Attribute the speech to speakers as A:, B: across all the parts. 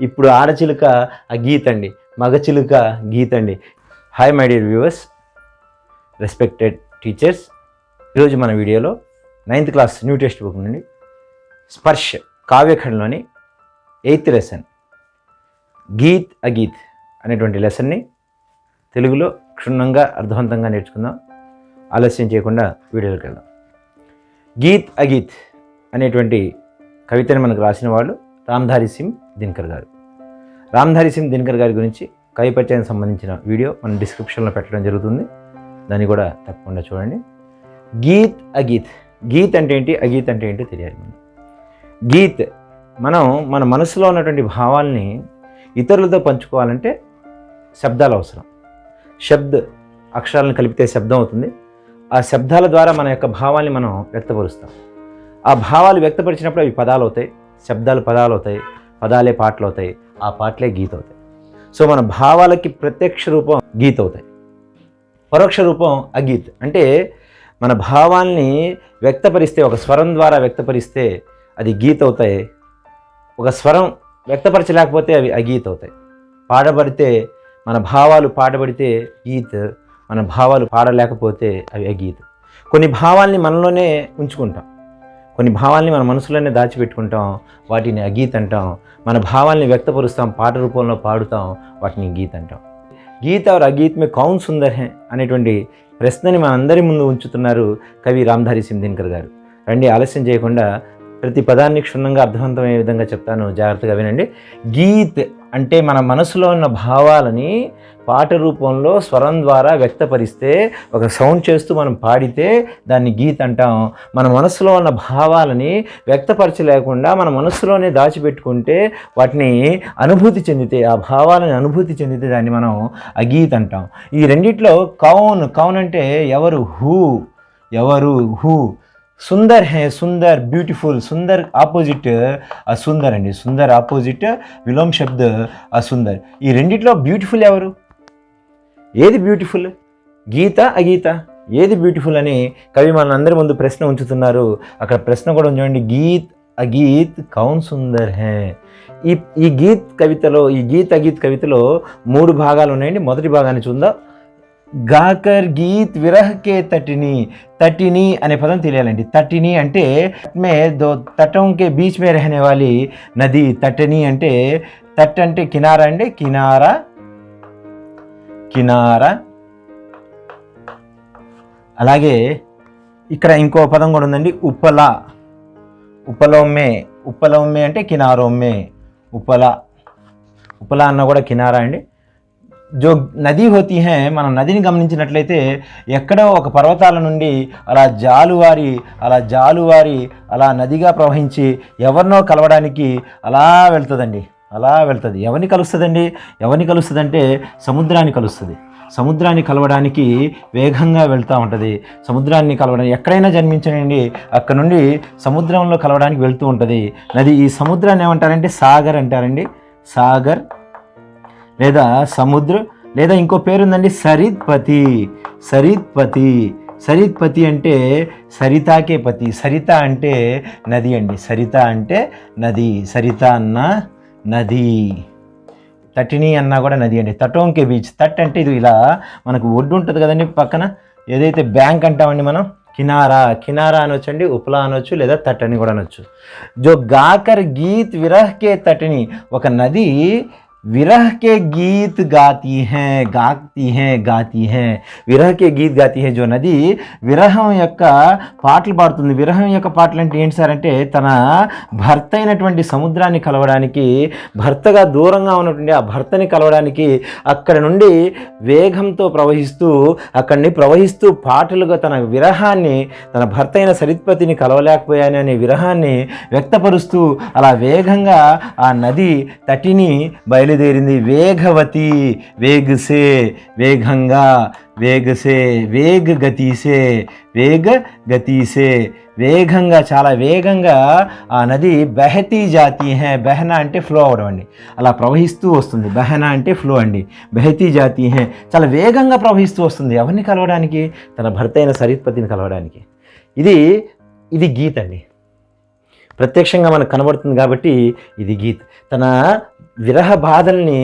A: ఇప్పుడు ఆడచిలుక ఆ గీత్ అండి, మగ చిలుక గీత్ అండి. Hi my dear viewers, respected teachers. ఈరోజు మన వీడియోలో 9th class new text book నుండి స్పర్శ్ కావ్యఖండ్లోని 8th లెసన్ గీత్ అగీత్ అనేటువంటి లెసన్ని తెలుగులో క్షుణ్ణంగా అర్థవంతంగా నేర్చుకుందాం. ఆలస్యం చేయకుండా వీడియోలోకి వెళ్దాం. గీత్ అగీత్ అనేటువంటి కవితను మనకు రాసిన వాళ్ళు రామ్ధారీ సింగ్ దినకర్ గారు. రామ్ధారీ సింగ్ దినకర్ గారి గురించి కవి పరిచయానికి సంబంధించిన వీడియో మనం డిస్క్రిప్షన్లో పెట్టడం జరుగుతుంది, దాన్ని కూడా తప్పకుండా చూడండి. గీత్ అగీత్, గీత్ అంటే ఏంటి, అగీత్ అంటే ఏంటి తెలియాలి. గీత్, మనం మన మనసులో ఉన్నటువంటి భావాల్ని ఇతరులతో పంచుకోవాలంటే శబ్దాలు అవసరం. శబ్ద్ అక్షరాలను కలిపితే శబ్దం అవుతుంది. ఆ శబ్దాల ద్వారా మన యొక్క భావాల్ని మనం వ్యక్తపరుస్తాం. ఆ భావాలు వ్యక్తపరిచినప్పుడు అవి పదాలు అవుతాయి, శబ్దాలు పదాలు అవుతాయి, పదాలే పాటలు అవుతాయి, ఆ పాటలే గీత్ అవుతాయి. సో మన భావాలకి ప్రత్యక్ష రూపం గీత్ అవుతాయి, పరోక్ష రూపం అగీత్. అంటే మన భావాల్ని వ్యక్తపరిస్తే, ఒక స్వరం ద్వారా వ్యక్తపరిస్తే అది గీత్ అవుతాయి. ఒక స్వరం వ్యక్తపరచలేకపోతే అవి అగీత్ అవుతాయి. పాడబడితే, మన భావాలు పాడబడితే గీత్, మన భావాలు పాడలేకపోతే అవి అగీత్. కొన్ని భావాల్ని మనలోనే ఉంచుకుంటాం, కొన్ని భావాల్ని మన మనసులోనే దాచిపెట్టుకుంటాం, వాటిని అగీత్ అంటాం. మన భావాల్ని వ్యక్తపరుస్తాం, పాట రూపంలో పాడుతాం, వాటిని గీత్ అంటాం. గీత్ और అగీత్ మే కౌన్ సుందర్ హై అనేటువంటి ప్రశ్నని మనందరి ముందు ఉంచుతున్నారు కవి రామ్ధారీ సింగ్ దినకర్ గారు. రండి, ఆలస్యం చేయకుండా ప్రతి పదాన్ని క్షుణ్ణంగా అర్థవంతమయ్యే విధంగా చెప్తాను, జాగ్రత్తగా వినండి. గీత్ అంటే మన మనసులో ఉన్న భావాలని పాట రూపంలో స్వరం ద్వారా వ్యక్తపరిస్తే, ఒక సౌండ్ చేస్తూ మనం పాడితే దాన్ని గీత్ అంటాం. మన మనసులో ఉన్న భావాలని వ్యక్తపరచలేకుండా మన మనసులోనే దాచిపెట్టుకుంటే, వాటిని అనుభూతి చెందితే, ఆ భావాలని అనుభూతి చెందితే దాన్ని మనం అగీత్ అంటాం. ఈ రెండిట్లో కౌన్, కౌన్ అంటే ఎవరు, హూ. సుందర్ హే, సుందర్ బ్యూటిఫుల్. సుందర్ ఆపోజిట్ అసుందర్ అండి. సుందర్ ఆపోజిట్ విలోమ్ శబ్ద్ అసుందర్. ఈ రెండిట్లో బ్యూటిఫుల్ ఎవరు, ఏది బ్యూటిఫుల్, గీత అగీత, ఏది బ్యూటిఫుల్ అని కవి మనందరి ముందు ప్రశ్న ఉంచుతున్నారు. అక్కడ ప్రశ్న కూడా ఉంచండి, గీత్ అగీత్ కౌన్ సుందర్ హే. ఈ గీత్ కవితలో, ఈ గీత్ అగీత్ కవితలో 3 భాగాలు ఉన్నాయండి. మొదటి భాగాన్ని చూద్దాం. గాకర్ గీత్ విరహ్ కే తటిని. తటిని అనే పదం తెలియాలండి. తటిని అంటే మే దో తటం కే బీచ్ మే రహనే వాली నది. తటిని అంటే, తట్ అంటే కినారా అండి, కినారా, కినారా. అలాగే ఇక్కడ ఇంకో పదం కూడా ఉందండి, ఉపలా. ఉపలోమ్మే, ఉపలోమ్మే అంటే కినారోమ్మే. ఉపలా, ఉపలా అన్న కూడా కినారా అండి. జో నదీ హోతీ హై, మనం నదిని గమనించినట్లయితే ఎక్కడో ఒక పర్వతాల నుండి అలా జాలువారి అలా నదిగా ప్రవహించి ఎవరినో కలవడానికి అలా వెళ్తుందండి, అలా వెళ్తుంది. ఎవరిని కలుస్తుందంటే సముద్రాన్ని కలుస్తుంది. సముద్రాన్ని కలవడానికి వేగంగా వెళ్తూ ఉంటుంది. సముద్రాన్ని కలవడానికి ఎక్కడైనా జన్మించండి, అక్కడ నుండి సముద్రంలో కలవడానికి వెళ్తూ ఉంటుంది నది. ఈ సముద్రాన్ని ఏమంటారంటే సాగర్ అంటారండి. సాగర్ లేదా సముద్ర, లేదా ఇంకో పేరుందండి సరిత్పతి. సరిత్పతి, సరిత్పతి అంటే సరితాకే పతి. సరిత అంటే నది అండి. సరిత అంటే నది. సరిత అన్న నది, తటిని అన్నా కూడా నది అండి. తటోంకే బీచ్. తట్ అంటే ఇది ఇలా మనకు ఒడ్డు ఉంటుంది కదండి పక్కన, ఏదైతే బ్యాంక్ అంటామండి మనం, కినారా. కినారా అనొచ్చండి, ఉపలా అనొచ్చు, లేదా తట్ అని కూడా అనొచ్చు. జో గాకర్ గీత్ విరహ్ కే తటిని, ఒక నది విరహ్ కే గీత్ గాతీ హై. విరహ్ కే గీత్ గాతీ హై. జో నది విరహం యొక్క పాటలు పాడుతుంది. విరహం యొక్క పాటలు అంటే ఏంటి సార్ అంటే, తన భర్త అయినటువంటి సముద్రాన్ని కలవడానికి, భర్తగా దూరంగా ఉన్నటువంటి ఆ భర్తని కలవడానికి అక్కడ నుండి వేగంతో ప్రవహిస్తూ పాటలుగా తన విరహాన్ని, తన భర్త అయిన సరిత్పతిని కలవలేకపోయాననే విరహాన్ని వ్యక్తపరుస్తూ అలా వేగంగా ఆ నది తటిని బయలుదేరింది. వేగవతి, వేగసే, వేగంగా, వేగసే, వేగగతిసే, వేగంగా, చాలా వేగంగా ఆ నది బహతీ జాతీ హై. బహనా అంటే ఫ్లో అవడం అండి, అలా ప్రవహిస్తూ వస్తుంది. బహనా అంటే ఫ్లో అండి. బహతీ జాతీ హై, చాలా వేగంగా ప్రవహిస్తూ వస్తుంది. ఎవరిని కలవడానికి, తన భర్త అయిన సరిత్పతిని కలవడానికి. ఇది గీత్ అండి. ప్రత్యక్షంగా మనకు కనబడుతుంది కాబట్టి ఇది గీత్. తన విరహ బాధల్ని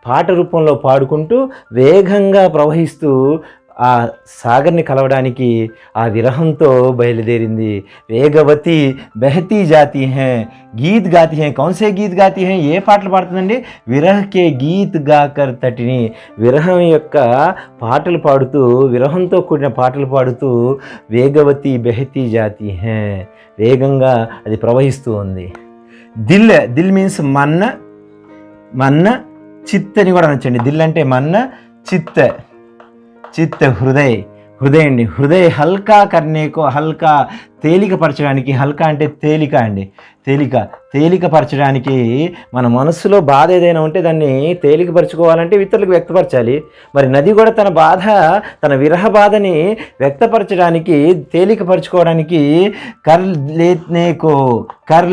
A: పాట రూపంలో పాడుకుంటూ వేగంగా ప్రవహిస్తూ ఆ సాగర్ని కలవడానికి ఆ విరహంతో బయలుదేరింది. వేగవతి బెహతీ జాతి హై, గీత్ గాతి హై. కౌన్సే గీత్ గాతి హై? ఏ పాటలు పాడుతుందండి? విరహకే గీత్ గాకర్ తటిని, విరహం యొక్క పాటలు పాడుతూ, విరహంతో కూడిన పాటలు పాడుతూ వేగవతి బెహతీ జాతి హై, వేగంగా అది ప్రవహిస్తూ ఉంది. దిల్ మీన్స్ మన్న చిత్ అని కూడా అనొచ్చండి. దిల్ అంటే మన్న, చిత్ హృదయ అండి. హృదయ హల్కా కర్నేకో, హల్కా తేలికపరచడానికి, హల్కా అంటే తేలిక అండి, తేలికపరచడానికి. మన మనస్సులో బాధ ఏదైనా ఉంటే దాన్ని తేలికపరచుకోవాలంటే ఇతరులకు వ్యక్తపరచాలి. మరి నది కూడా తన బాధ, తన విరహ బాధని వ్యక్తపరచడానికి, తేలికపరచుకోవడానికి కర్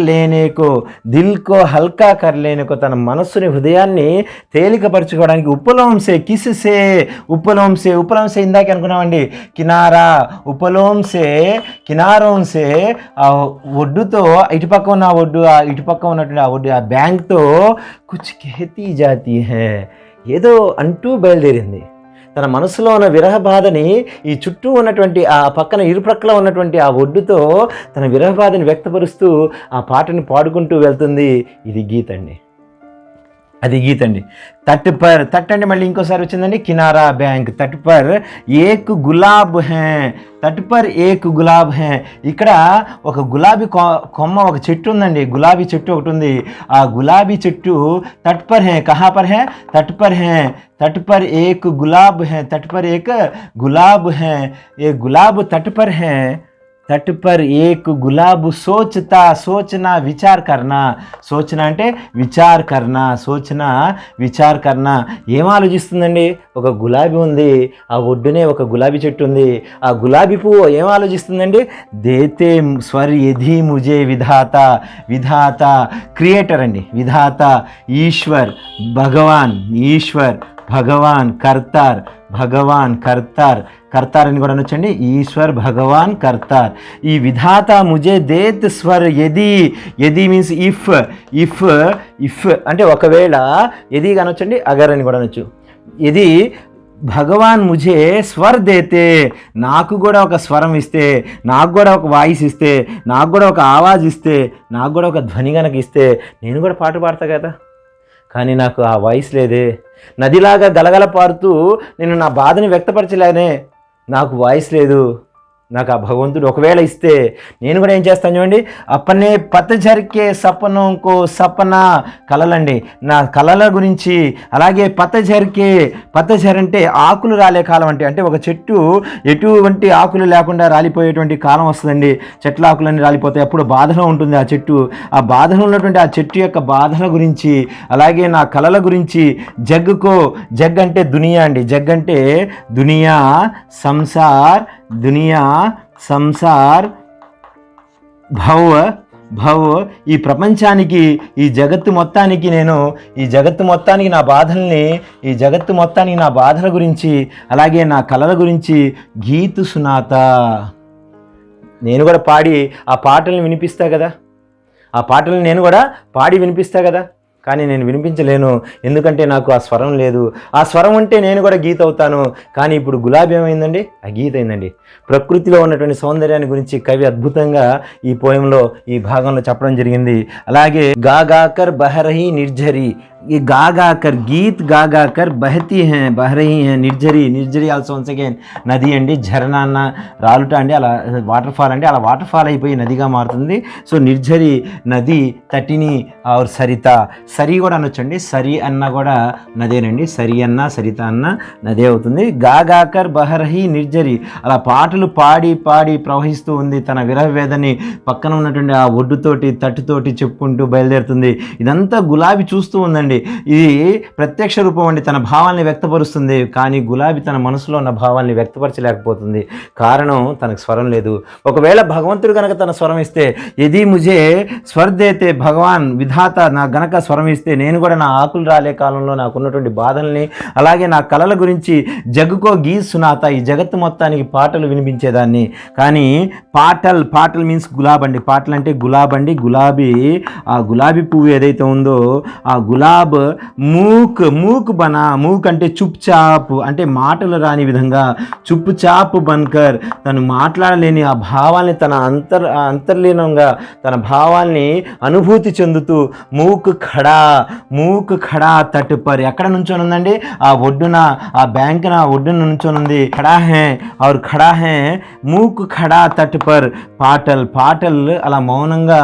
A: లేనేకో దిల్కో హల్కా కర్ లేనేకో, తన మనస్సుని, హృదయాన్ని తేలికపరచుకోవడానికి ఉపలోంసే ఇందాక అనుకున్నామండి. కినారా ఉపలోంసే, కినారోంసే ఆ ఒడ్డుతో, ఇటుపక్క ఉన్న ఒడ్డు, ఆ ఇటుపక్క ఉన్నటువంటి ఆ ఒడ్డు, ఆ బ్యాంక్తో కుచ్ కెహతీ జాతి హై, ఏదో అంటూ బయలుదేరింది. తన మనసులో ఉన్న విరహ బాధని ఈ చుట్టూ ఉన్నటువంటి ఆ పక్కన ఇరుప్రక్కల ఉన్నటువంటి ఆ ఒడ్డుతో తన విరహ బాధని వ్యక్తపరుస్తూ ఆ పాటని పాడుకుంటూ వెళ్తుంది. ఇది గీత్ అండి, అది గీత్ అండి. తట్ అంటే మళ్ళీ ఇంకోసారి వచ్చిందండి. కినారా బ్యాంక్, తట్ పర్ ఏక్ గులాబ్ హై, ఇక్కడ ఒక గులాబీ కొమ్మ, ఒక చెట్టు ఉందండి, గులాబీ చెట్టు ఒకటి ఉంది. ఆ గులాబీ చెట్టు తట్ పర్ హై, కహా పర్ హై? తట్ పర్ ఏక్ గులాబ్ హై, ఏ గులాబ్ తట్ పర్ హై, तट पर एक गुलाब सोचना विचार करना, सोचना అంటే విచార్ కర్నా, విచార్ కర్నా. ఏం ఆలోచిస్తుందండి? ఒక గులాబీ ఉంది, ఆ ఒడ్డునే ఒక గులాబీ చెట్టు ఉంది. ఆ గులాబీ పువ్వు ఏం ఆలోచిస్తుందండి? దేతే స్వర్ యధి ముజే విధాత క్రియేటర్ అండి, విధాత ఈశ్వర్, భగవాన్ కర్తార్ అని కూడా అనొచ్చండి. ఈశ్వర్ భగవాన్ కర్తార్. ఈ విధాత ముజే దేత్ స్వర్ యది మీన్స్ ఇఫ్ అంటే ఒకవేళ, యది అనొచ్చండి, అగర్ అని కూడా అనొచ్చు. యది భగవాన్ ముజే స్వర్ దేతే, నాకు కూడా ఒక స్వరం ఇస్తే, నాకు కూడా ఒక వాయిస్ ఇస్తే, నాకు కూడా ఒక ఆవాజ్ ఇస్తే, నాకు కూడా ఒక ధ్వని గనక ఇస్తే నేను కూడా పాట పాడతా కదా. కానీ నాకు ఆ వాయిస్ లేదే. నదిలాగా గలగల పారుతూ నేను నా బాధని వ్యక్తపరచలేనే, నాకు వాయిస్ లేదు. నాకు ఆ భగవంతుడు ఒకవేళ ఇస్తే నేను కూడా ఏం చేస్తాను చూడండి. అప్పనే పతఝర్కే సపనోంకో సపన, కలలండి, నా కలల గురించి. అలాగే పతఝర్ అంటే ఆకులు రాలే కాలం అంటే ఒక చెట్టు ఎటువంటి ఆకులు లేకుండా రాలిపోయేటువంటి కాలం వస్తుందండి. చెట్ల ఆకులన్నీ రాలిపోతాయి, అప్పుడు బాధలో ఉంటుంది ఆ చెట్టు. ఆ బాధలో ఉన్నటువంటి ఆ చెట్టు యొక్క బాధల గురించి, అలాగే నా కలల గురించి. జగ్ అంటే దునియా అండి, జగ్ అంటే దునియా, సంసార్ భవ్ ఈ ప్రపంచానికి, ఈ జగత్తు మొత్తానికి నా బాధల్ని, ఈ జగత్తు మొత్తానికి నా బాధల గురించి, అలాగే నా కలల గురించి గీతు సునాత, నేను కూడా పాడి ఆ పాటల్ని వినిపిస్తా కదా. ఆ పాటల్ని నేను కూడా పాడి వినిపిస్తా కదా. కానీ నేను వినిపించలేను, ఎందుకంటే నాకు ఆ స్వరం లేదు. ఆ స్వరం ఉంటే నేను కూడా గీత అవుతాను. కానీ ఇప్పుడు గులాబీ ఏమైందండి? ఆ గీత అయిందండి. ప్రకృతిలో ఉన్నటువంటి సౌందర్యాన్ని గురించి కవి అద్భుతంగా ఈ పోయంలో, ఈ భాగంలో చెప్పడం జరిగింది. అలాగే గాగాకర్ బహరహి నిర్ఝరి, ఈ గాగాకర్ గీత్ గాగాకర్ బహతీ హై, బహరహి హై, నిర్ఝరి ఆల్సో వన్స్ అగైన్ నది అండి. ఝరనా అన్న రాలుట అండి, అలా వాటర్ ఫాల్ అండి, అలా వాటర్ ఫాల్ అయిపోయి నదిగా మారుతుంది. సో నిర్ఝరి నది, తటిని ఆర్ సరి కూడా అనొచ్చండి. సరి అన్న కూడా నదేనండి. సరి అన్న, సరిత అన్న నదే అవుతుంది. గాగాకర్ బహరహి నిర్ఝరి, అలా పాటలు పాడి ప్రవహిస్తూ ఉంది. తన విరహ వేదని పక్కన ఉన్నటువంటి ఆ ఒడ్డుతోటి, తట్టుతోటి చెప్పుకుంటూ బయలుదేరుతుంది. ఇదంతా గులాబీ చూస్తూ ఉందండి. ఇది ప్రత్యక్ష రూపం అండి, తన భావాల్ని వ్యక్తపరుస్తుంది. కానీ గులాబీ తన మనసులో ఉన్న భావాల్ని వ్యక్తపరచలేకపోతుంది. కారణం తనకు స్వరం లేదు. ఒకవేళ భగవంతుడు గనక తన స్వరం ఇస్తే, యది ముజే స్వర్ దేతే భగవాన్ విధాత, నాకు గనక స్వరం ఇస్తే నేను కూడా నా ఆకులు రాలే కాలంలో నాకున్నటువంటి బాధల్ని, అలాగే నా కలల గురించి జగ్గుకో గీత్ సునాత, ఈ జగత్తు మొత్తానికి పాటలు వినిపించేదాన్ని. కానీ పాటల్ మీన్స్ గులాబ్ అండి. పాటలు అంటే గులాబ్ అండి. గులాబీ, ఆ గులాబీ పువ్వు ఏదైతే ఉందో, ఆ గులాబ్ अब మూక్ బనా, మూక్ అంటే చుప్చాప్ అంటే మాటలు రాని విధంగా, చుప్చాప్ బన్కర్ తను మాట్లాడలేని ఆ భావాల్ని తన అంతర్లీనంగా తన భావాల్ని అనుభూతి చెందుతూ మూక్ ఖడా తట్ పర్ ఎక్కడ నుంచొని ఉందండి, ఆ ఒడ్డున, ఆ బ్యాంకున ఒడ్డున నుంచొని ఉంది. ఖడా హే మూక్ ఖడా తట్ పర్ పాటల్ అలా మౌనంగా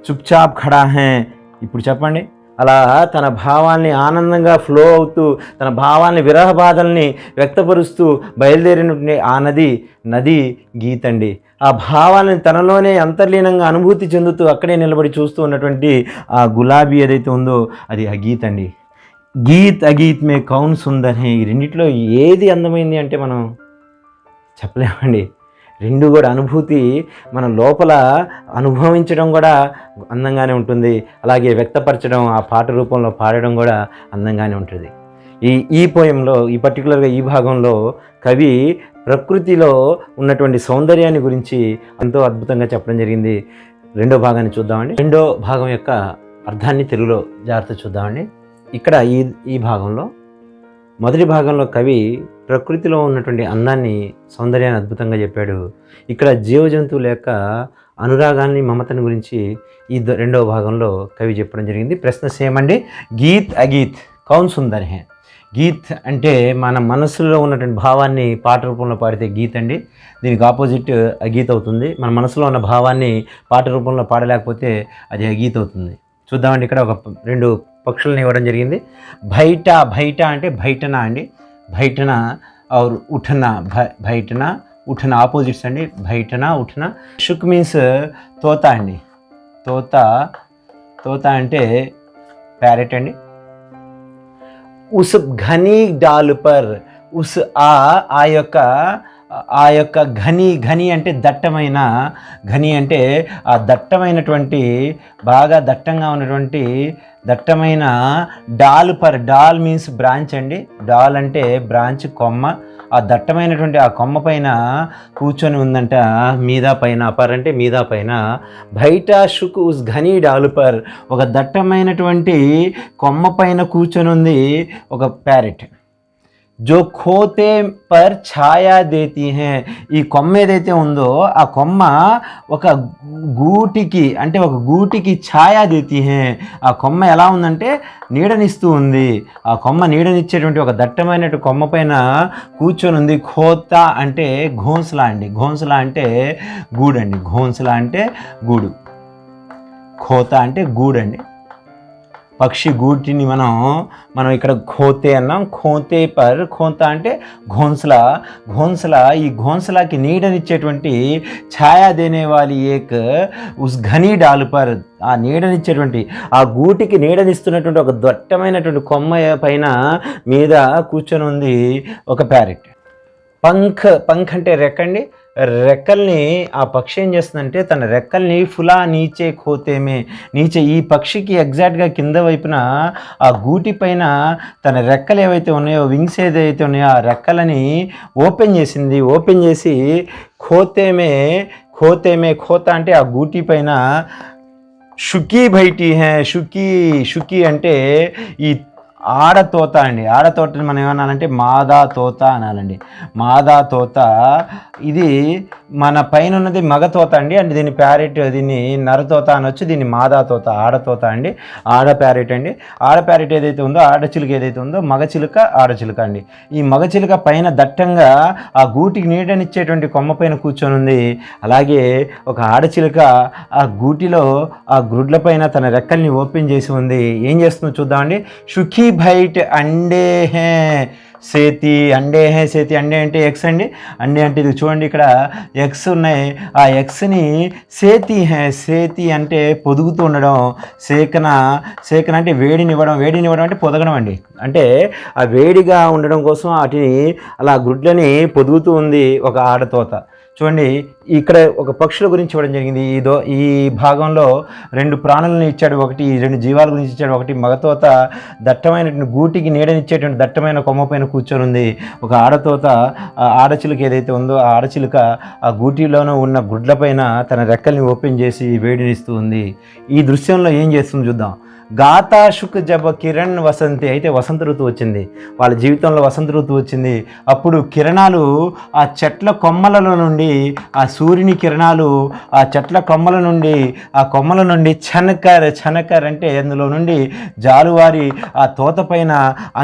A: చుప్చాప్ ఖడా హే. ఇప్పుడు చెప్పండి, అలా తన భావాల్ని ఆనందంగా ఫ్లో అవుతూ తన భావాల్ని విరహ బాధల్ని వ్యక్తపరుస్తూ బయలుదేరినటువంటి ఆ నది గీత్ అండి. ఆ భావాలను తనలోనే అంతర్లీనంగా అనుభూతి చెందుతూ అక్కడే నిలబడి చూస్తూ ఉన్నటువంటి ఆ గులాబీ ఏదైతే ఉందో అది అగీత్ అండి. గీత్ అగీత్ మే కౌన్ సుందర్ హే. ఈ రెండిట్లో ఏది అందమైంది అంటే మనం చెప్పలేమండి. రెండు కూడా అనుభూతి మన లోపల అనుభవించడం కూడా అందంగానే ఉంటుంది, అలాగే వ్యక్తపరచడం ఆ పాట రూపంలో పాడడం కూడా అందంగానే ఉంటుంది. ఈ పోయంలో పర్టికులర్గా ఈ భాగంలో కవి ప్రకృతిలో ఉన్నటువంటి సౌందర్యాన్ని గురించి ఎంతో అద్భుతంగా చెప్పడం జరిగింది. రెండో భాగాన్ని చూద్దామండి. రెండో భాగం యొక్క అర్థాన్ని తెలుగులో జాగ్రత్త చూద్దామండి. ఇక్కడ ఈ భాగంలో మొదటి భాగంలో కవి ప్రకృతిలో ఉన్నటువంటి అందాన్ని, సౌందర్యాన్ని అద్భుతంగా చెప్పాడు. ఇక్కడ జీవజంతువుల యొక్క అనురాగాన్ని, మమతని గురించి ఈ రెండవ భాగంలో కవి చెప్పడం జరిగింది. ప్రశ్న సేమ్ అండి. గీత్ అగీత్ కౌన్ సుందర్ హే. గీత్ అంటే మన మనసులో ఉన్నటువంటి భావాన్ని పాట రూపంలో పాడితే గీత్ అండి. దీనికి ఆపోజిట్ అగీత్ అవుతుంది. మన మనసులో ఉన్న భావాన్ని పాట రూపంలో పాడలేకపోతే అది అగీత్ అవుతుంది. చూద్దామండి. ఇక్కడ ఒక రెండు పక్షులను ఇవ్వడం జరిగింది. బయట అంటే బయటనా అండి. బయటన और उठना, బయటనా ఉఠనా ఆపోజిట్స్ అండి. బయటనా ఉఠనా. షుక్ మీన్స్ తోత అండి. తోత అంటే ప్యారెట్ అండి. ఉస్ ఘనీ డాల్ పర్, ఉస్ ఆ యొక్క ఘని అంటే దట్టమైన, ఘని అంటే ఆ దట్టమైనటువంటి, బాగా దట్టంగా ఉన్నటువంటి దట్టమైన డాల్ మీన్స్ బ్రాంచ్ అండి. డాల్ అంటే బ్రాంచ్, కొమ్మ. ఆ దట్టమైనటువంటి ఆ కొమ్మ పైన కూర్చొని ఉందంట, మీద పైన. పర్ అంటే మీద పైన. బయట షుక్ ఉస్ ఘనీ డాల్ పర్, ఒక దట్టమైనటువంటి కొమ్మ పైన కూర్చొని ఉంది ఒక ప్యారెట్. జో ఖోతే పర్ ఛాయా దేతీ హే. ఈ కొమ్మ ఏదైతే ఉందో ఆ కొమ్మ ఒక గూటికి ఛాయా దేతీ హే. ఆ కొమ్మ ఎలా ఉందంటే నీడనిస్తూ ఉంది. ఆ కొమ్మ నీడనిచ్చేటువంటి ఒక దట్టమైన కొమ్మ పైన కూర్చొని ఉంది. ఖోతా అంటే ఘోంస్లా అండి. ఘోంస్లా అంటే గూడండి. ఘోంస్లా అంటే గూడు. ఖోతా అంటే గూడండి. పక్షి గూటిని మనం ఇక్కడ ఖోతే అన్నాం. ఖోతే పర్, ఖోతా అంటే ఘోంసలా. ఈ ఘోంసలాకి నీడనిచ్చేటువంటి ఛాయా దేనేవాలి ఏక్ ఉస్ ఘనీ డాల్ పర్, ఆ నీడనిచ్చేటువంటి ఆ గూటికి నీడనిస్తున్నటువంటి ఒక దట్టమైనటువంటి కొమ్మ పైన మీద కూర్చొని ఉంది ఒక ప్యారెట్. పంఖ్ అంటే రెక్కండి. రెక్కల్ని ఆ పక్షి ఏం చేస్తుందంటే తన రెక్కల్ని ఫులా నీచే ఖోతేమే, ఈ పక్షికి ఎగ్జాక్ట్గా కింద వైపున ఆ గూటి పైన తన రెక్కలు ఏవైతే ఉన్నాయో, వింగ్స్ ఏదైతే ఉన్నాయో ఆ రెక్కలని ఓపెన్ చేసి ఖోతా అంటే ఆ గూటి పైన షుకీ బయటి హే. షుకీ అంటే ఈ ఆడతోత అండి. ఆడతోటని మనం ఏమన్నానంటే మాదా తోత అనాలండి. మాదా తోత. ఇది మన పైన ఉన్నది మగతోత అండి. అంటే దీన్ని ప్యారెట్, దీన్ని నరతోత అనొచ్చు. దీన్ని మాదా తోత, ఆడతోత అండి. ఆడ ప్యారెట్ అండి. ఆడ ప్యారెట్ ఏదైతే ఉందో, ఆడచిలుక ఏదైతే ఉందో, మగచిలుక ఆడచిలుక అండి. ఈ మగచిలుక పైన దట్టంగా ఆ గూటికి నీడనిచ్చేటువంటి కొమ్మ పైన కూర్చొని ఉంది. అలాగే ఒక ఆడచిలుక ఆ గూటిలో ఆ గ్రుడ్ల పైన తన రెక్కల్ని ఓపెన్ చేసి ఉంది. ఏం చేస్తుందో చూద్దామండి. షుఖీ బైట్ అండే హే సేతి. అండే అంటే ఎక్స్ అండి. అండే అంటే ఇది చూడండి, ఇక్కడ ఎక్స్ ఉన్నాయి. ఆ ఎక్స్ని సేతి అంటే పొదుగుతూ ఉండడం. సేకన అంటే వేడినివ్వడం అంటే పొదగడం అండి. అంటే ఆ వేడిగా ఉండడం కోసం వాటిని అలా గుడ్లని పొదుగుతూ ఉంది ఒక ఆడతోత. చూడండి, ఇక్కడ ఒక పక్షుల గురించి ఇవ్వడం జరిగింది. ఈ భాగంలో రెండు ప్రాణులను ఇచ్చాడు. రెండు జీవాల గురించి ఇచ్చాడు. ఒకటి మగతోత దట్టమైనటువంటి గూటికి నీడనిచ్చేటువంటి దట్టమైన కొమ్మ పైన కూర్చొని ఉంది. ఒక ఆడతోత, ఆడచిలుక ఏదైతే ఉందో ఆ ఆడచిలుక ఆ గూటిలోనూ ఉన్న గుడ్ల పైన తన రెక్కల్ని ఓపెన్ చేసి వేడినిస్తూ ఉంది. ఈ దృశ్యంలో ఏం చేస్తుంది చూద్దాం. గాతా శుక్ జబ్ కిరణ్ వసంతి, అయితే వసంత ఋతువు వచ్చింది, వాళ్ళ జీవితంలో వసంత ఋతువు వచ్చింది. అప్పుడు కిరణాలు ఆ చెట్ల కొమ్మలలో నుండి, ఆ సూర్యుని కిరణాలు ఆ చెట్ల కొమ్మల నుండి, ఆ కొమ్మల నుండి ఛనకర్ అంటే అందులో నుండి జాలువారి ఆ తోత పైన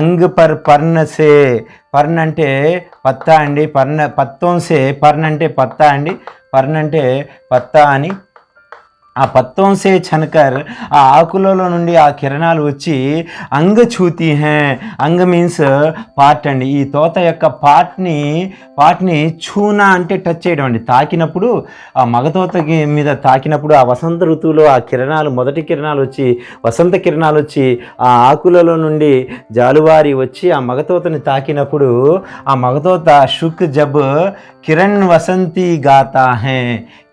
A: అంగ్ పర్ పర్నసే, పర్న్ అంటే పత్తా అండి, పత్తోంసే పర్న్ అంటే పత్తా అండి, పర్న్ అంటే పత్తా అని, ఆ పత్తోంసే ఛనకర్ ఆ ఆకులలో నుండి ఆ కిరణాలు వచ్చి అంగ చూతి హే, అంగ మీన్స్ పార్ట్ అండి, ఈ తోత యొక్క పార్ట్ని చూనా అంటే టచ్ చేయడం అండి, తాకినప్పుడు ఆ మగతోతకి మీద తాకినప్పుడు ఆ వసంత ఋతువులో ఆ కిరణాలు, మొదటి కిరణాలు వచ్చి వసంత కిరణాలు వచ్చి ఆ ఆకులలో నుండి జాలువారి వచ్చి ఆ మగతోతని తాకినప్పుడు ఆ మగతోత శుక్ జబ్ కిరణ్ వసంతి గాతా హే,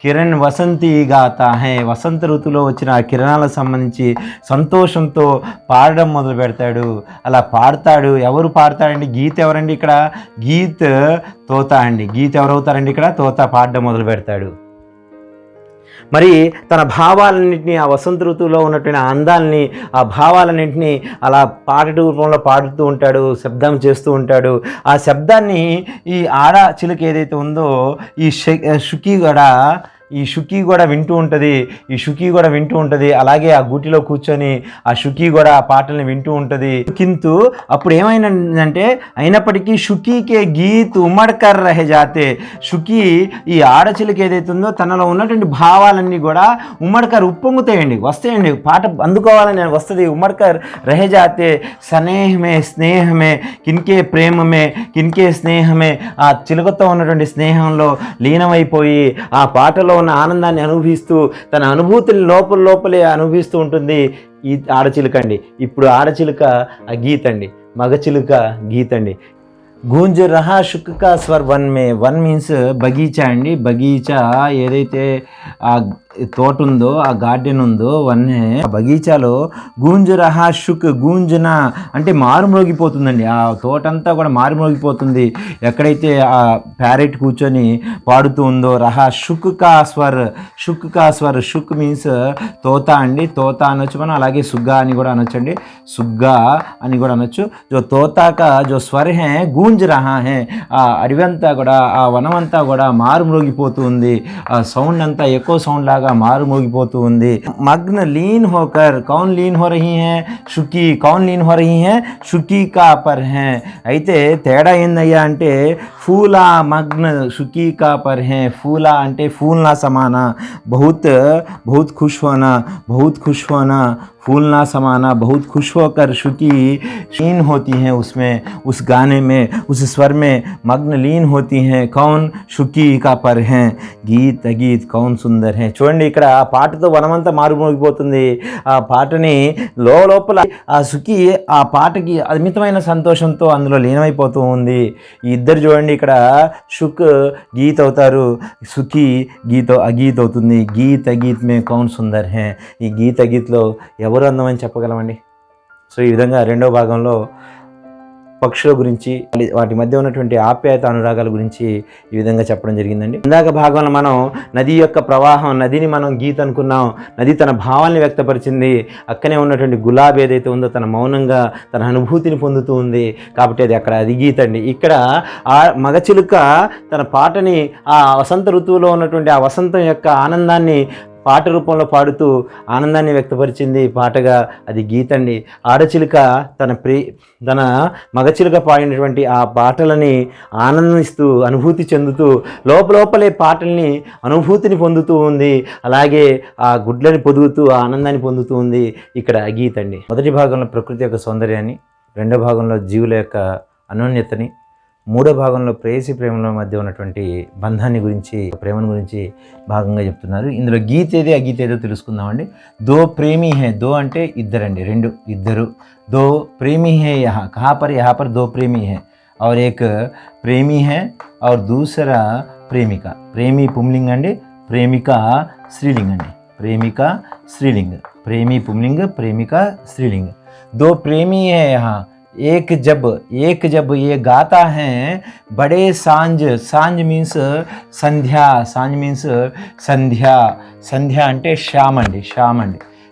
A: కిరణ్ వసంతి గాతా హే, వసంత ఋతువులో వచ్చిన ఆ కిరణాలకు సంబంధించి సంతోషంతో పాడడం మొదలు పెడతాడు. అలా పాడతాడు. ఎవరు పాడతాడండి? గీత్ ఎవరండి ఇక్కడ? గీత్ తోత అండి. గీత్ ఎవరవుతారండి ఇక్కడ? తోత పాడడం మొదలు పెడతాడు. మరి తన భావాలన్నింటినీ, ఆ వసంత ఋతువులో ఉన్నటువంటి అందాలని, ఆ భావాలన్నింటినీ అలా పాట రూపంలో పాడుతూ ఉంటాడు, శబ్దం చేస్తూ ఉంటాడు. ఆ శబ్దాన్ని ఈ ఆడ చిలుక ఏదైతే ఉందో ఈ షుకీ కూడా వింటూ ఉంటుంది. అలాగే ఆ గూటిలో కూర్చొని ఆ షుకీ కూడా ఆ పాటల్ని వింటూ ఉంటుంది. కింతు అప్పుడు ఏమైందంటే, అయినప్పటికీ షుకీకే గీత్ ఉమ్మడ్కర్ రహే జాతే, షుకీ ఈ ఆడచిలుక ఏదైతే ఉందో తనలో ఉన్నటువంటి భావాలన్నీ కూడా ఉమ్మడ్కర్ ఉప్పొంగుతాయండి, వస్తాయండి, పాట అందుకోవాలని వస్తుంది. ఉమ్మడ్కర్ రహే జాతే, స్నేహమే కిన్కే ప్రేమమే కిన్కే స్నేహమే, ఆ చిలుకతో ఉన్నటువంటి స్నేహంలో లీనమైపోయి ఆ పాటలో ఉన్న ఆనందాన్ని అనుభవిస్తూ తన అనుభూతిని లోపలే అనుభవిస్తూ ఉంటుంది ఈ ఆడచిలుక అండి. ఇప్పుడు ఆడచిలుక ఆ గీత్ అండి, మగచిలుక గీత్ అండి. గూంజ్ రహా శుక్ కా స్వర్ వన్ మే, వన్ మీన్స్ బగీచా అండి. బగీచా ఏదైతే ఆ తోట ఉందో, ఆ గార్డెన్ ఉందో, వన్ ఆ బగీచాలో గూంజ్ రహా శుక్, గూంజన అంటే మారుమోగిపోతుందండి, ఆ తోటంతా కూడా మారుమోగిపోతుంది ఎక్కడైతే ఆ ప్యారెట్ కూర్చొని పాడుతూ ఉందో. రహా శుక్ కా స్వర్, శుక్ మీన్స్ తోత అండి, తోత అనొచ్చు మనం, అలాగే సుగ్గా అని కూడా అనొచ్చండి, సుగ్గా అని కూడా అనొచ్చు. జో తోతాక జో స్వర్ హే గూంజ్ రహా హే, ఆ అడవంతా కూడా, ఆ వనమంతా కూడా మారుమోగిపోతూ ఉంది, ఆ సౌండ్ అంతా ఎక్కువ సౌండ్ లాగా మారుమోగిపోతూ ఉంది. మగ్న లీన్ హోకర్, కౌన్ లీన్ హో రహీ హే? షుకీ. కౌన్ లీన్ హో రహీ హే? షుకీ కా పర్ హే. అయితే తేడా ఏందయ్యా అంటే, ఫూలా మగ్న షుకీ కా పర్ హే. ఫూలా అంటే ఫూల్నా సమానా, बहुत खुश होना, फूलना समाना, बहुत खुश होकर शुकी लीन होती हैं उसमें, उस गाने में, उस स्वर में मग्न लीन होती हैं. कौन? शुकी का पर हैं. గీత్ అగీత్ కౌన్ సుందర్ హే. చూడండి, ఇక్కడ ఆ పాటతో వనమంతా మారుమోగిపోతుంది. ఆ పాటని లోపల ఆ సుఖి ఆ పాటకి అమితమైన సంతోషంతో అందులో లీనమైపోతూ ఉంది. ఈ ఇద్దరు చూడండి, ఇక్కడ షుక్ గీత్ అవుతారు, సుఖి అగీత్ అవుతుంది. గీత్ అగీత్ మే కౌన్ సుందర్ హే. ఈ గీత్ అగీత్లో ఎవరు అందమని చెప్పగలమండి? సో ఈ విధంగా రెండవ భాగంలో పక్షుల గురించి, వాటి మధ్య ఉన్నటువంటి ఆప్యాయత అనురాగాల గురించి ఈ విధంగా చెప్పడం జరిగిందండి. ఇందాక భాగంలో మనం నది యొక్క ప్రవాహం, నదిని మనం గీత్ అనుకున్నాం. నది తన భావాల్ని వ్యక్తపరిచింది. అక్కనే ఉన్నటువంటి గులాబీ ఏదైతే ఉందో తన మౌనంగా తన అనుభూతిని పొందుతూ ఉంది, కాబట్టి అది గీత్ అండి. ఇక్కడ ఆ మగచిలుక తన పాటని ఆ వసంత ఋతువులో ఉన్నటువంటి ఆ వసంతం యొక్క ఆనందాన్ని పాట రూపంలో పాడుతూ ఆనందాన్ని వ్యక్తపరిచింది పాటగా, అది గీత్ అండి. ఆడచిలుక తన మగచిలుక పాడినటువంటి ఆ పాటలని ఆనందిస్తూ అనుభూతి చెందుతూ లోపలే పాటల్ని అనుభూతిని పొందుతూ ఉంది. అలాగే ఆ గుడ్లని పొదుగుతూ ఆ ఆనందాన్ని పొందుతూ ఉంది. ఇక్కడ గీత్ అండి. మొదటి భాగంలో ప్రకృతి యొక్క సౌందర్యాన్ని, రెండో భాగంలో జీవుల యొక్క అనోన్యతని, మూడో భాగంలో ప్రేయసి ప్రేమల మధ్య ఉన్నటువంటి బంధాన్ని గురించి, ప్రేమను గురించి భాగంగా చెప్తున్నారు. ఇందులో గీత్ ఏది అగీత్ ఏదో తెలుసుకుందామండి. దో ప్రేమీ హే, దో అంటే ఇద్దరండి, ఇద్దరు. దో ప్రేమీ హే यहाँ पर दो प्रेमी है और एक प्रेमी है और दूसरा प्रेमिका. प्रेमी पुंलिंग अंडी, प्रेमिका स्त्रीलिंग अंडी. प्रेमिका स्त्रीलिंग, प्रेमी पुंलिंग, प्रेमिका स्त्रीलिंग. दो प्रेमी है यहाँ. एक जब ये गाता है बड़े सांझ मीन्स संध्या, सांझ मीन्स संध्या అంటే శ్యామ్ అండి,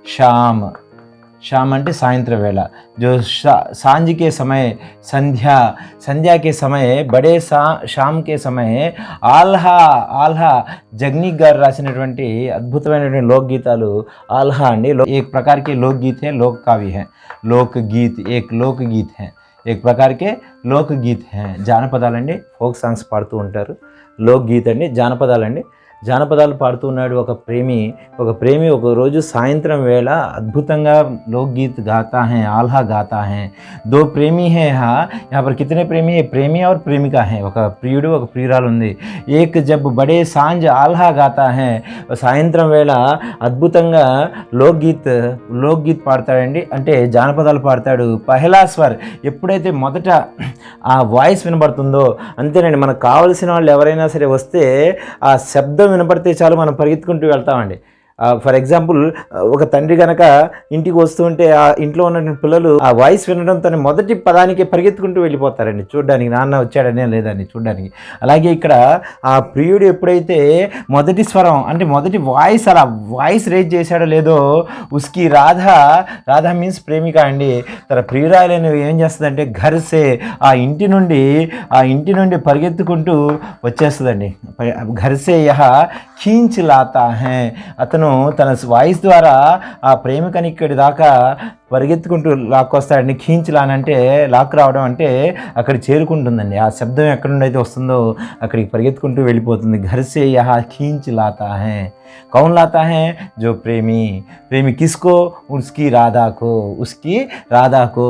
A: శ్యామ్. शाम అంటే సాయంత్రం వేళ जो सांझ के समय संध्या के समय बड़े शाम के समय ఆల్హా ఆల్హా జగనీక్ గారు రాసినటువంటి అద్భుతమైనటువంటి లోక్ గీతాలు ఆల్హా అండి. एक प्रकार के लोक गीत है, लोक काव्य है. लोक गीत एक लोक गीत है, एक प्रकार के లోక్ గీత్ हैं. జానపదాలండి, ఫోక్ సాంగ్స్ పాడుతూ ఉంటారు. లోక్ గీత్ అండి, జానపదాలండి. జానపదాలు పాడుతూ ఉన్నాడు ఒక ప్రేమి ఒకరోజు సాయంత్రం వేళ అద్భుతంగా लोक गीत गाता है, आल्हा गाता है. दो प्रेमी है, यहाँ पर कितने प्रेमी है? प्रेमी और प्रेमिका है. ఒక ప్రియుడు ఒక ప్రియురాలు ఉంది. एक जब बड़े सांझ आल्हा गाता है, సాయంత్రం వేళ అద్భుతంగా లోక్ గీత్ పాడతాడండి, అంటే జానపదాలు పాడతాడు. పహలా స్వర్, ఎప్పుడైతే మొదట ఆ వాయిస్ వినబడుతుందో అంతేనండి, మనకు కావలసిన వాళ్ళు ఎవరైనా సరే వస్తే ఆ శబ్దం వినపడితే చాలు మనం పరిగెత్తుకుంటూ వెళ్తామండి. ఫర్ ఎగ్జాంపుల్, ఒక తండ్రి కనుక ఇంటికి వస్తూ ఉంటే ఆ ఇంట్లో ఉన్న పిల్లలు ఆ వాయిస్ వినడం తన మొదటి పదానికి పరిగెత్తుకుంటూ వెళ్ళిపోతారండి చూడడానికి, నాన్న వచ్చాడనే లేదని చూడడానికి. అలాగే ఇక్కడ ఆ ప్రియుడు ఎప్పుడైతే మొదటి స్వరం అంటే మొదటి వాయిస్ అలా వాయిస్ రేజ్ చేశాడో లేదో, ఉస్కి రాధా మీన్స్ ప్రేమిక అండి, తన ప్రియురాలని ఏం చేస్తుందంటే ఘర్సే ఆ ఇంటి నుండి పరిగెత్తుకుంటూ వచ్చేస్తుందండి. ఘర్సే యహ ఖీంచ్ లాతా హై, అతను తన వాయిస్ ద్వారా ఆ ప్రేమికని ఇక్కడి దాకా పరిగెత్తుకుంటూ లాక్కొస్తాడండి. ఖీంచులానంటే లాక్ రావడం అంటే అక్కడ చేరుకుంటుందండి. ఆ శబ్దం ఎక్కడి నుండి అయితే వస్తుందో అక్కడికి పరిగెత్తుకుంటూ వెళ్ళిపోతుంది. घर से यहाँ खींच लाता है. कौन लाता है? जो प्रेमी किसको? उसकी राधा को.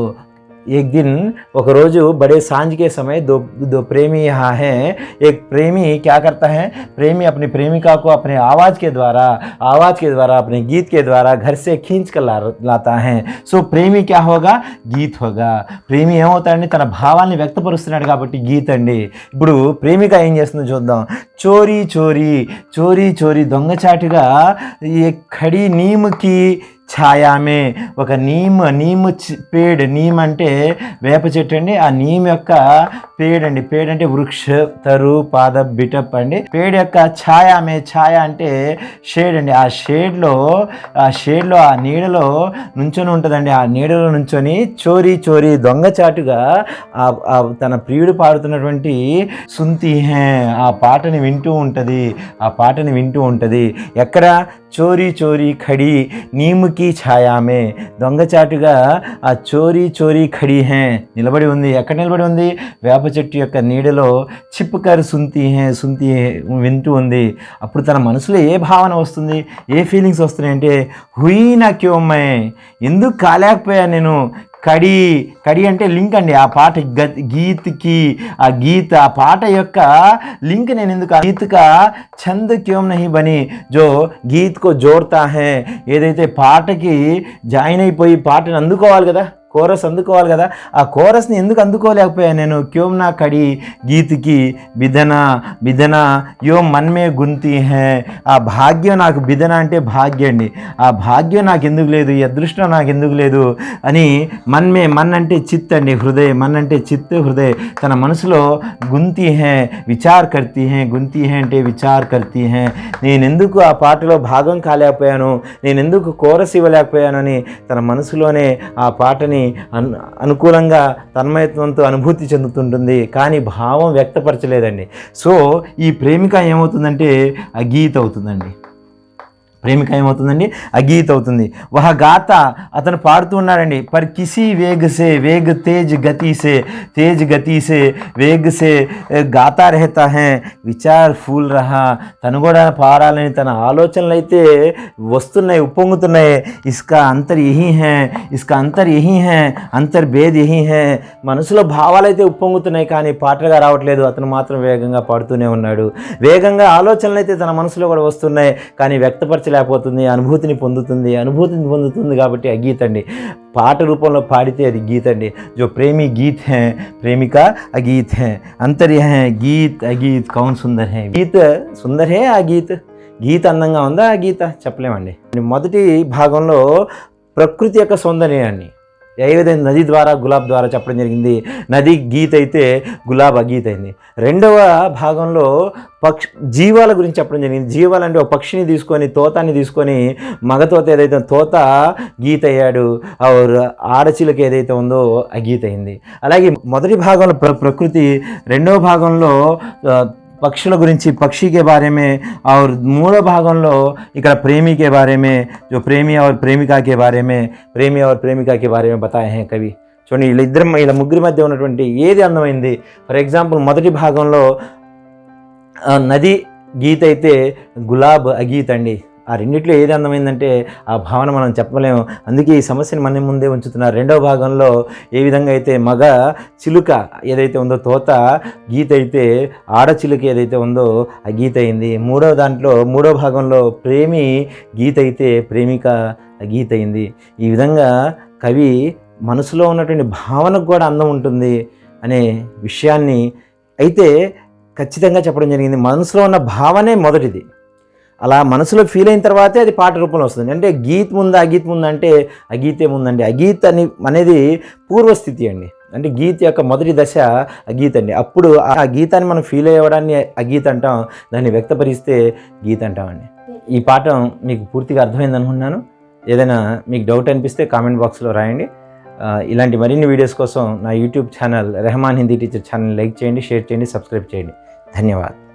A: एक दिन ఒక రోజు बड़े सांझ के समय दो प्रेमी यहाँ हैं. एक प्रेमी क्या करता है? प्रेमी अपनी प्रेमिका को अपने आवाज़ के द्वारा अपने गीत के द्वारा घर से खींच कर लाता है. సో ప్రేమి क्या होगा? గీత్ होगा. ప్రేమి ఏమవుతాడండి? తన భావాన్ని వ్యక్తపరుస్తున్నాడు కాబట్టి గీత్ అండి. ఇప్పుడు ప్రేమిక ఏం చేస్తుందో చూద్దాం. చోరీ దొంగచాటుగా ఏ ఖడి నీమ్కి ఛాయామే, ఒక నీమ్ పేడ్, నీమ్ అంటే వేప చెట్టు అండి, ఆ నీమ్ యొక్క పేడ్ అండి. పేడ్ అంటే వృక్ష, తరు, పాద, బిటప్ అండి. పేడ్ యొక్క ఛాయామే, ఛాయ అంటే షేడ్ అండి. ఆ షేడ్లో ఆ నీడలో నుంచొని ఉంటుందండి. ఆ నీడలో నుంచొని చోరీ దొంగచాటుగా తన ప్రియుడు పాడుతున్నటువంటి సుంతి హే ఆ పాటని వింటూ ఉంటుంది. ఎక్కడ? చోరీ ఖడి నీమ్కి ఛాయామే, దొంగచాటుగా ఆ చోరీ ఖడి హే నిలబడి ఉంది. ఎక్కడ నిలబడి ఉంది? వేప చెట్టు యొక్క నీడలో. చిప్కర్ సుంతి హే వింటూ ఉంది. అప్పుడు తన మనసులో ఏ భావన వస్తుంది, ఏ ఫీలింగ్స్ వస్తున్నాయంటే, హుయి నా క్యోమే, ఎందుకు కాలేకపోయా నేను. కడి అంటే లింక్ అండి. ఆ పాట గీత్కి ఆ పాట యొక్క లింక్ నేను ఎందుకు, గీత్ కా ఛంద్ క్యోం నహీ బని జో గీత్ కో జోడతా హై, ఏదైతే పాటకి జాయిన్ అయిపోయి పాటను అందుకోవాలి కదా, కోరస్ అందుకోవాలి కదా, ఆ కోరస్ని ఎందుకు అందుకోలేకపోయా నేను. క్యోం నా కడి గీత్కి బిదనా యో మన్మే గుంతి హే, ఆ భాగ్యం నాకు, బిదన అంటే భాగ్యం అండి, ఆ భాగ్యం నాకు ఎందుకు లేదు, ఈ అదృష్టం నాకు ఎందుకు లేదు అని మన్ అంటే చిత్ అండి, హృదయ, మన్ అంటే చిత్, హృదయ, తన మనసులో గుంతి హే విచార్ కర్తీ హే, గుంతి హే అంటే విచార్ కర్తీ హే, నేనెందుకు ఆ పాటలో భాగం కాలేకపోయాను, నేనెందుకు కోరస్ ఇవ్వలేకపోయాను అని తన మనసులోనే ఆ పాటని అనుకూలంగా తన్మయత్వంతో అనుభూతి చెందుతుంటుంది, కానీ భావం వ్యక్తపరచలేదండి. సో ఈ ప్రేమిక ఏమవుతుందంటే అగీత్ అవుతుందండి. ప్రేమిక ఏమవుతుందండి? అగీత్ అవుతుంది. వహ గాత, అతను పాడుతూ ఉన్నాడండి. పర్ కిసి వేగ్ తేజ్ గతి సే వేగ్ సే గాతా రహతా హై, విచార్ ఫూల్ రహా, తను కూడా పాడాలని తన ఆలోచనలు అయితే వస్తున్నాయి, ఉప్పొంగుతున్నాయి. ఇస్కా అంతర్ యహీ హై, అంతర్ భేద్ యహీ హై, మనసులో భావాలు అయితే ఉప్పొంగుతున్నాయి కానీ పాటలుగా రావట్లేదు. అతను మాత్రం వేగంగా పాడుతూనే ఉన్నాడు. వేగంగా ఆలోచనలు అయితే తన మనసులో కూడా వస్తున్నాయి కానీ లేకపోతుంది, అనుభూతిని పొందుతుంది కాబట్టి ఆ గీత్ అండి. పాట రూపంలో పాడితే అది గీత్ అండి. జో ప్రేమి గీత్ హై, ప్రేమిక అగీత్ హై, అంతర్య హై, గీత్ అగీత్ కౌన్ సుందర్ హై. గీత్ సుందర్ హై, ఆ గీత్ అందంగా ఉందా, ఆ గీత చెప్పలేమండి. మొదటి భాగంలో ప్రకృతి యొక్క సౌందర్యాన్ని, ఏ విధంగా నది ద్వారా గులాబ్ ద్వారా చెప్పడం జరిగింది. నది గీత అయితే గులాబ్ అగీత అయింది. రెండవ భాగంలో జీవాల గురించి చెప్పడం జరిగింది. జీవాలు అంటే ఒక పక్షిని తీసుకొని తోతాన్ని తీసుకొని మగతోత ఏదైతే తోత గీత అయ్యాడు, ఆడచిలక ఏదైతే ఉందో అగీత అయింది. అలాగే మొదటి భాగంలో ప్రకృతి, రెండవ భాగంలో पक्षुల గురించి पक्षी के बारे में और మూడో భాగంలో ఇక్కడ प्रेमी के बारे में जो प्रेमी और प्रेमिका के बारे में प्रेमी और प्रेमिका के बारे में बताए हैं कवि. చూడండి వీళ్ళ ముగ్గురి మధ్య ఉన్నటువంటి ఏది అందమైంది. ఫర్ ఎగ్జాంపుల్ మొదటి భాగంలో నది గీత అయితే గులాబ్ అగీత్ అండి. ఆ రెండిట్లో ఏది అందమైందంటే ఆ భావన మనం చెప్పలేము. అందుకే ఈ సమస్యను మన ముందే ఉంచుతున్నారు. రెండవ భాగంలో ఏ విధంగా అయితే మగ చిలుక ఏదైతే ఉందో తోత గీత అయితే ఆడచిలుక ఏదైతే ఉందో ఆ గీత అయింది. మూడో భాగంలో ప్రేమి గీత అయితే ప్రేమిక గీత అయింది. ఈ విధంగా కవి మనసులో ఉన్నటువంటి భావనకు కూడా అందం ఉంటుంది అనే విషయాన్ని అయితే ఖచ్చితంగా చెప్పడం జరిగింది. మనసులో ఉన్న భావనే మొదటిది. అలా మనసులో ఫీల్ అయిన తర్వాతే అది పాట రూపంలో వస్తుంది. అంటే గీత్ ముందు అగీత్ ముందు అంటే అగీతే ముందండి. అగీత్ అనేది పూర్వస్థితి అండి. అంటే గీత్ యొక్క మొదటి దశ అగీత్ అండి. అప్పుడు ఆ గీతాన్ని మనం ఫీల్ అయ్యడాన్ని అగీత్ అంటాం, దాన్ని వ్యక్తపరిస్తే గీత్ అంటామండి. ఈ పాఠం మీకు పూర్తిగా అర్థమైంది అనుకుంటున్నాను. ఏదైనా మీకు డౌట్ అనిపిస్తే కామెంట్ బాక్స్లో రాయండి. ఇలాంటి మరిన్ని వీడియోస్ కోసం నా YouTube channel Rahman Hindi teacher channel like చేయండి, షేర్ చేయండి, సబ్స్క్రైబ్ చేయండి. ధన్యవాదాలు.